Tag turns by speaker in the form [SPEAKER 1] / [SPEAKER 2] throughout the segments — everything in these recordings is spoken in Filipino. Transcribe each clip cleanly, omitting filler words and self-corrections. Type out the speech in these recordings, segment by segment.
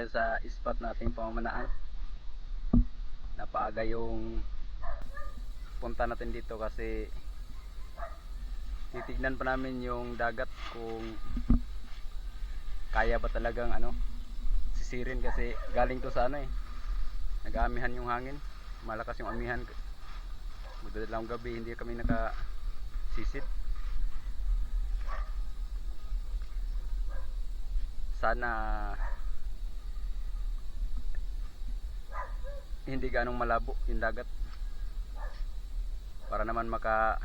[SPEAKER 1] tayo sa spot nating pamamanaan. Napaaga yung punta natin dito kasi titignan pa namin yung dagat kung kaya ba talagang sisirin, kasi galing to sa nag-aamihan yung hangin, malakas yung amihan. Magdadalang gabi hindi kami nakasisid. Sana hindi ganong malabo yung dagat para naman maka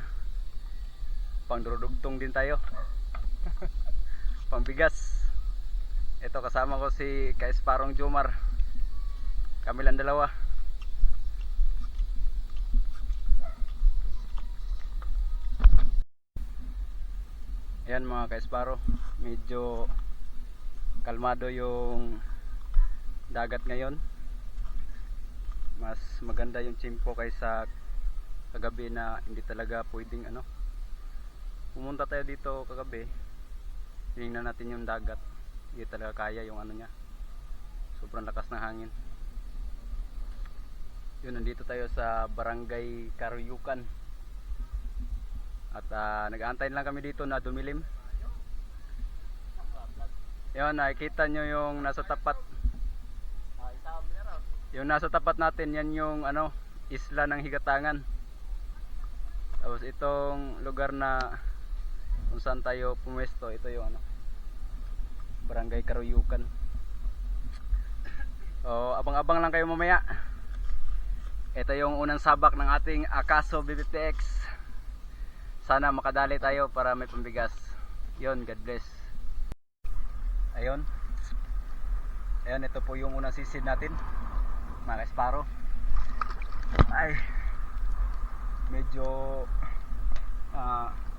[SPEAKER 1] pangdurudugtong din tayo. Pangbigas. Ito kasama ko si Kaesparong Jomar, kami lang dalawa. Ayan mga Kaesparo, medyo kalmado yung dagat ngayon. Mas maganda yung tiyempo kaysa kagabi na hindi talaga pwedeng pumunta tayo dito kagabi. Tingnan natin yung dagat, hindi talaga kaya yung niya, sobrang lakas ng hangin. Yun, nandito tayo sa Barangay Karoyukan at nag-aantay lang kami dito na dumilim. Yun, nakikita nyo yung nasa tapat, yung nasa tapat natin, yan yung isla ng Higatangan. Tapos itong lugar na kung saan tayo pumwesto, ito yung Barangay Karoyukan. So abang-abang lang kayo mamaya. Ito yung unang sabak ng ating Akaso B50X. Sana makadali tayo para may pambigas. Yun, God bless. Ayun, ito po yung unang sisid natin mga Kaesparo. Ay, medyo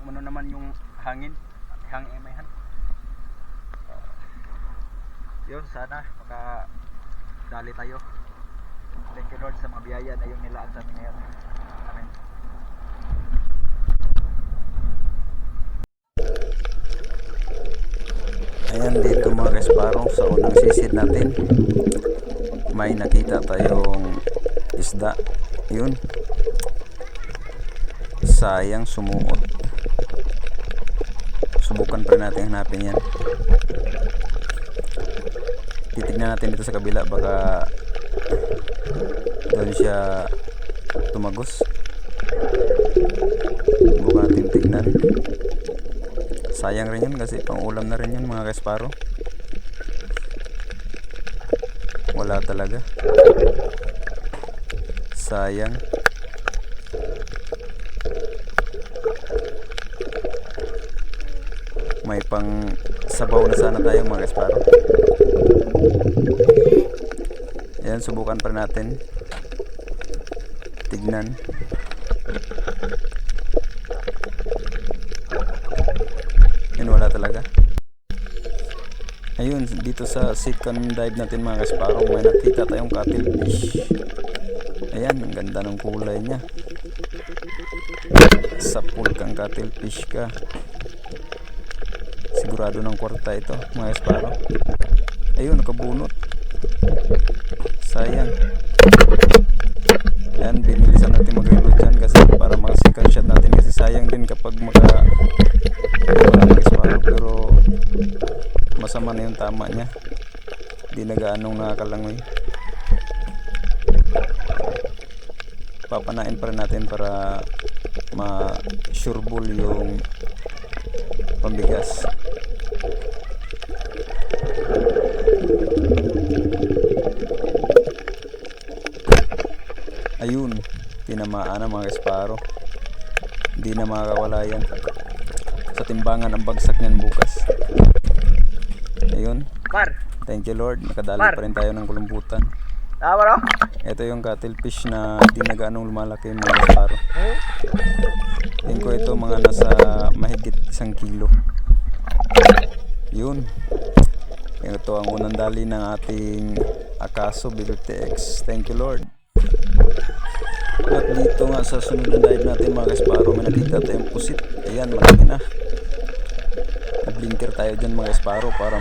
[SPEAKER 1] umano naman yung hangin, emihan. Yun, sana makadali tayo. Thank you Lord sa mga biyaya na yung nilaan sa amin ngayon. Amen. Ayan, dito mga Kaesparo, sa unang sisid natin may nakita tayong isda. Yun, sayang sumuot. Subukan pa natin hanapin yan. Titignan natin dito sa kabila, baka doon siya tumagos. Subukan natin tignan. Sayang rin yun kasi pang ulam na rin yun mga Kaesparo. Wala talaga, sayang. May pang sabaw na sana tayo mga Kaesparo. Ayan, subukan pa natin tignan. Yan, wala talaga. Ayun, dito sa second dive natin mga Kaesparo, may nakita tayong cuttlefish. Ayan, ang ganda ng kulay niya. Sapul kang cuttlefish ka. Sigurado ng kwarta ito mga Kaesparo. Ayun, nakabunot. Sayang. Ayan, binilisan natin mag-reload dyan kasi para maka-second shot natin, kasi sayang din kapag mga Kaesparo. Pero masama na yung tama niya, di na gaanong nakakalangoy. Papanain pa rin natin para ma-sureball yung pambigas. Ayun, tinamaan na mga Kaesparo. Hindi na makakawala yan. Sa timbangan ang bagsak niyan bukas. Ayun, thank you Lord, nakadali pa rin tayo ng kulumbutan. Ito yung cuttlefish na di na ganong lumalaki mga Kaesparo. Tingin ko ito mga nasa mahigit 1 kilo. Yun, ito ang unang dali ng ating Akaso B50X. Thank you Lord. At dito nga sa sunod na dive natin mga Kaesparo, may nakita tayong pusit. Ayan, malaki na. Blinker tayo dyan mga Kaesparo para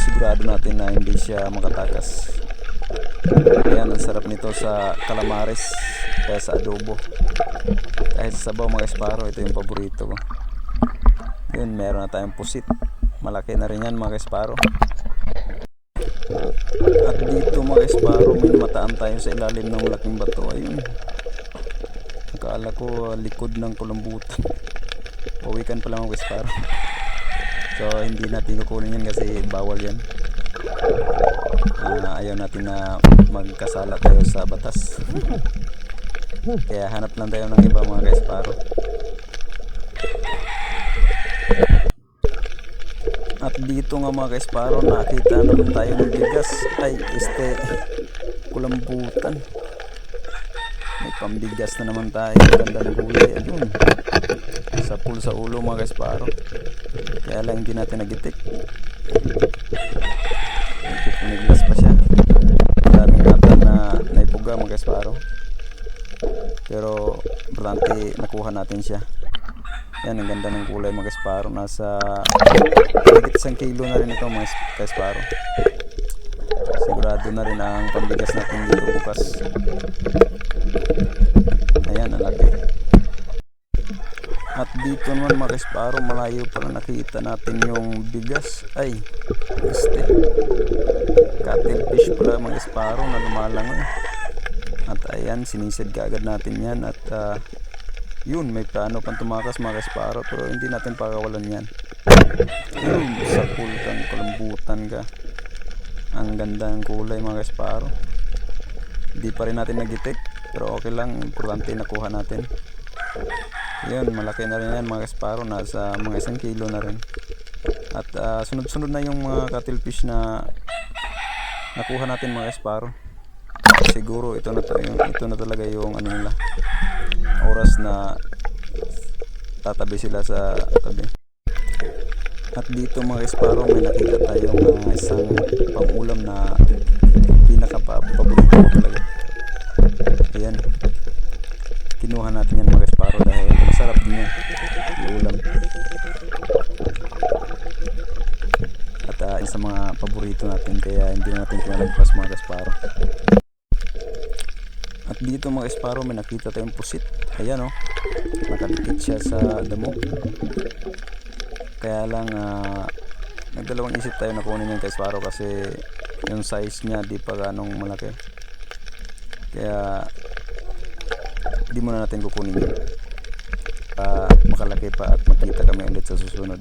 [SPEAKER 2] sigurado natin na hindi siya makatakas. Ayan, ang sarap nito sa calamares kaya sa adobo. Kahit sa sabaw mga esparo, ito yung paborito ko. Yun, meron na tayong pusit. Malaki na rin yan mga esparo. At dito mga esparo, may mataan tayo sa ilalim ng malaking bato. Ayun, akala ko likod ng kulambutan. Pawikan pala mga esparo. So hindi natin kukunin yan kasi bawal yan. Ayaw natin na magkasala tayo sa batas. Kaya hanap lang tayo ng iba mga esparo. At dito nga mga esparo, nakita naman tayo ng bigas. Ay, kulambutan. May pambigas na naman tayo. Ganda ng gulay. Ayun, sa pool sa ulo mga esparo. Kaya lang hindi natin nagitik. Nagpupumiglas pa siya. Maraming ata na naipuga mga esparo. Pero importante nakuha natin siya. Yan, ang ganda ng kulay mga esparo. Nasa higit 1 kilo na rin ito mga esparo. Sigurado na rin ang pambigas natin dito bukas. Ayan, ang laki. At dito naman mga esparo, malayo pala nakita natin yung bigas. Ay, cuttlefish pala mga esparo na lumalangoy. At ayan, sinisid kaagad natin yan. At yun, may plano pang tumakas mga esparo, pero hindi natin pakawalan yan. Yun, sa pool kang kulambutan ka. Ang ganda ng kulay mga esparo. Hindi pa rin natin nagitik, pero okay lang, importante nakuha natin. Yun, malaki na rin yan mga esparo. Nasa mga 1 kilo na rin. At sunod-sunod na yung mga cuttlefish na nakuha natin mga esparo. Siguro ito na talaga yung ano nila, oras na tatabi sila sa tabi. At dito mga esparo, may nakita tayong isang pangulam na pinaka-paborito ko talaga. Ayan, kinuha natin yan mga esparo dahil masarap din yan ulam. At isa mga paborito natin, kaya hindi natin pinalagpas mga esparo. At dito mga esparo, may nakita tayong pusit. Ayan o, nakadikit siya sa damo. Kaya lang nagdalawang isip tayo na kunin yung esparo kasi yung size niya di pa ganong malaki. Kaya di muna natin kukunin yun. Makalaki pa at makita kami ulit sa susunod.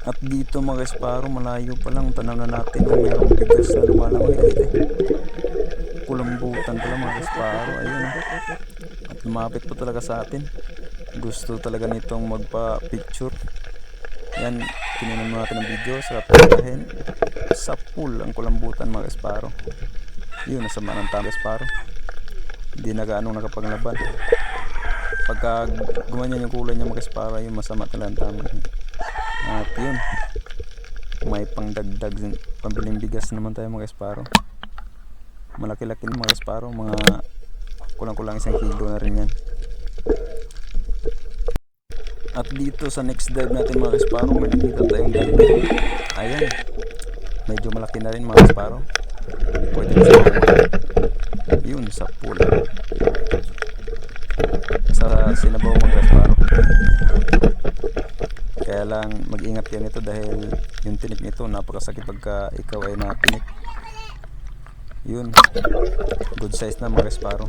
[SPEAKER 2] At dito mga esparo, malayo pa lang tanaw na natin na mayroong bigas na lumalangoy. Kulambutan pala mga esparo. Ayun, at lumapit po talaga sa atin. Gusto talaga nitong magpa-picture. Yan, tinunan mo natin ng video. Sarap pagkahin. Sa pool ang kulambutan mga esparo. Yun, nasama ng tama esparo. Hindi na gaano nakapaglaban. Pagka gumanyan yung kulay niya mga esparo, yun masama talaga ang tama. At yun, may pangdagdag pambiling bigas naman tayo mga esparo. Malaki-laki ng mga esparo, mga kulang-kulang 1 kilo na rin yan. At dito sa next dive natin mga esparo, may nakita tayong dagdag. Ayan, medyo malaki na rin mga esparo. Pwede na sa yun, sa pool. Sa sinabaw mga esparo. Kaya lang mag-ingat kayo nito dahil yung tinik nito napakasakit pagka ikaw ay natinik. Yun, good size na mga esparo.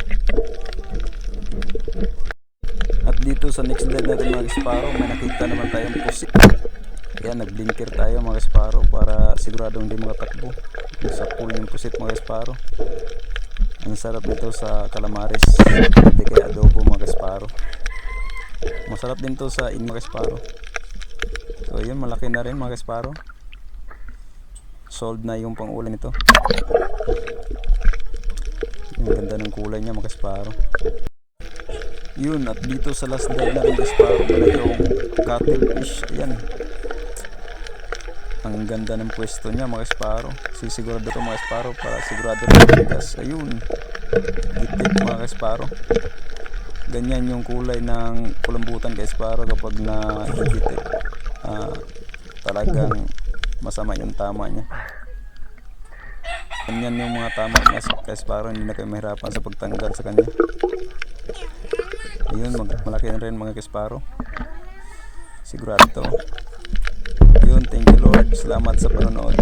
[SPEAKER 2] At dito sa next dive natin mga esparo, may nakita naman tayong pusit. Kaya nagblinker tayo mga esparo para siguradong hindi makatakbo. Sa pool yung pusit mga esparo. Ang sarap nito sa calamares, hindi kaya adobo mga esparo. Masarap din to sa mga esparo. So yun, malaki na rin mga esparo. Sold na yung pangulan nito. Yung ganda ng kulay niya mga esparo. Yun, at dito sa last dive na rin esparo, may yung cuttlefish. Ayan, ang ganda ng pwesto niya mga esparo. Sisigurado ito mga esparo para sigurado rin bigas. Ayun, gitip mga esparo. Ganyan yung kulay ng kulambutan kay esparo kapag na-gitip. talagang masama yung tama niya. Ganyan yung mga tama niya guys, para hindi na kayo mahirapan sa pagtanggal sa kanya. Yun, malaki na rin mga kasparo. Sigurado. Yun, thank you Lord. Salamat sa panonood.